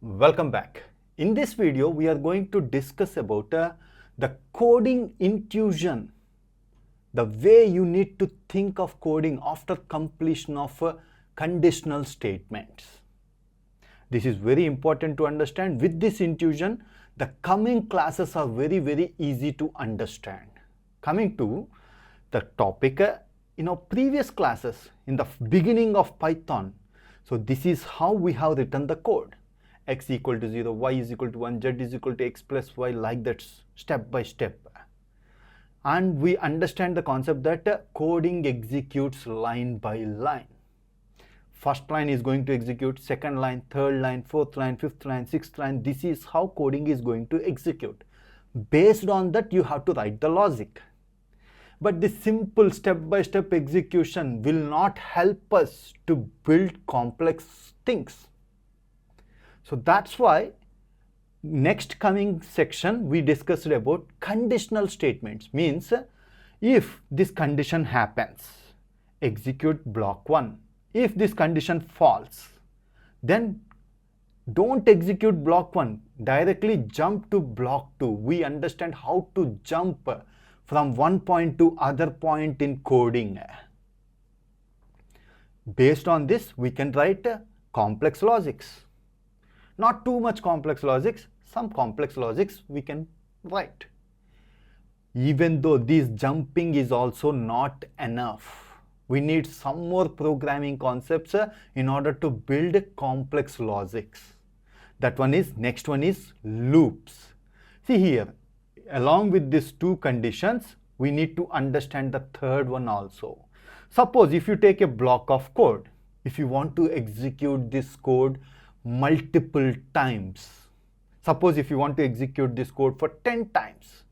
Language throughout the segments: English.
Welcome back. In this video, we are going to discuss about the coding intuition, the way you need to think of coding after completion of conditional statements. This is very important to understand. With this intuition, the coming classes are very easy to understand. Coming to the topic, in our previous classes, in the beginning of Python, so this is how we have written the code. X equal to 0, y is equal to 1, z is equal to x plus y, like that, step by step. And we understand the concept that coding executes line by line. First line is going to execute, second line, third line, fourth line, fifth line, sixth line. This is how coding is going to execute. Based on that, you have to write the logic. But this simple step-by-step execution will not help us to build complex things. So that's why next coming section we discussed about conditional statements. Means if this condition happens, execute block 1. If this condition falls, then don't execute block 1. Directly jump to block 2. We understand how to jump from one point to other point in coding. Based on this, we can write complex logics. Not too much complex logics, some complex logics we can write. Even though this jumping is also not enough, we need some more programming concepts in order to build complex logics. That one is, next one is loops. See here, along with these two conditions, we need to understand the third one also. Suppose if you take a block of code, if you want to execute this code multiple times, suppose if you want to execute this code for 10 times,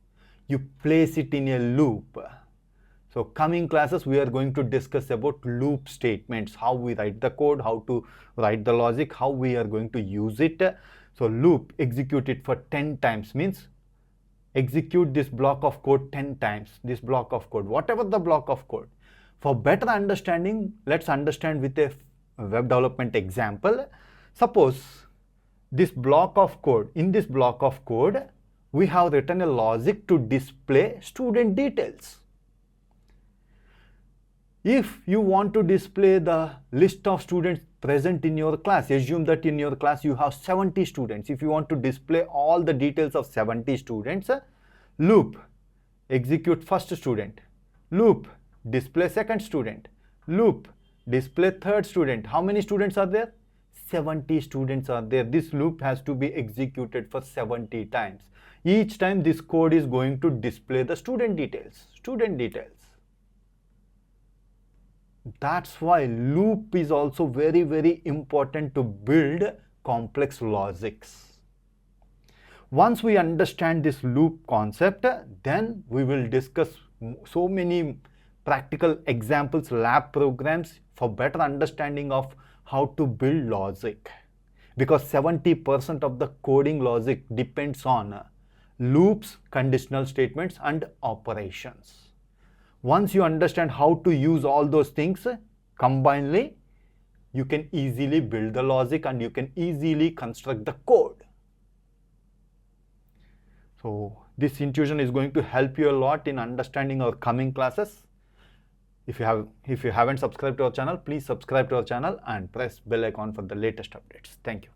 you place it in a loop. So coming classes, we are going to discuss about loop statements, how we write the code, how to write the logic, how we are going to use it. So loop, execute it for 10 times means execute this block of code 10 times, this block of code, whatever the block of code. For better understanding, let's understand with a web development example. Suppose this block of code, in this block of code, we have written a logic to display student details. If you want to display the list of students present in your class, assume that in your class you have 70 students. If you want to display all the details of 70 students, loop, execute first student, loop, display second student, loop, display third student. How many students are there? 70 students are there. This loop has to be executed for 70 times. Each time this code is going to display the student details. That's why loop is also very important to build complex logics. Once we understand this loop concept, then we will discuss so many practical examples, lab programs for better understanding of how to build logic. Because 70% of the coding logic depends on loops, conditional statements, and operations. Once you understand how to use all those things combinedly, you can easily build the logic and you can easily construct the code. So this intuition is going to help you a lot in understanding our coming classes. If you haven't subscribed to our channel, please subscribe to our channel and press bell icon for the latest updates. Thank you.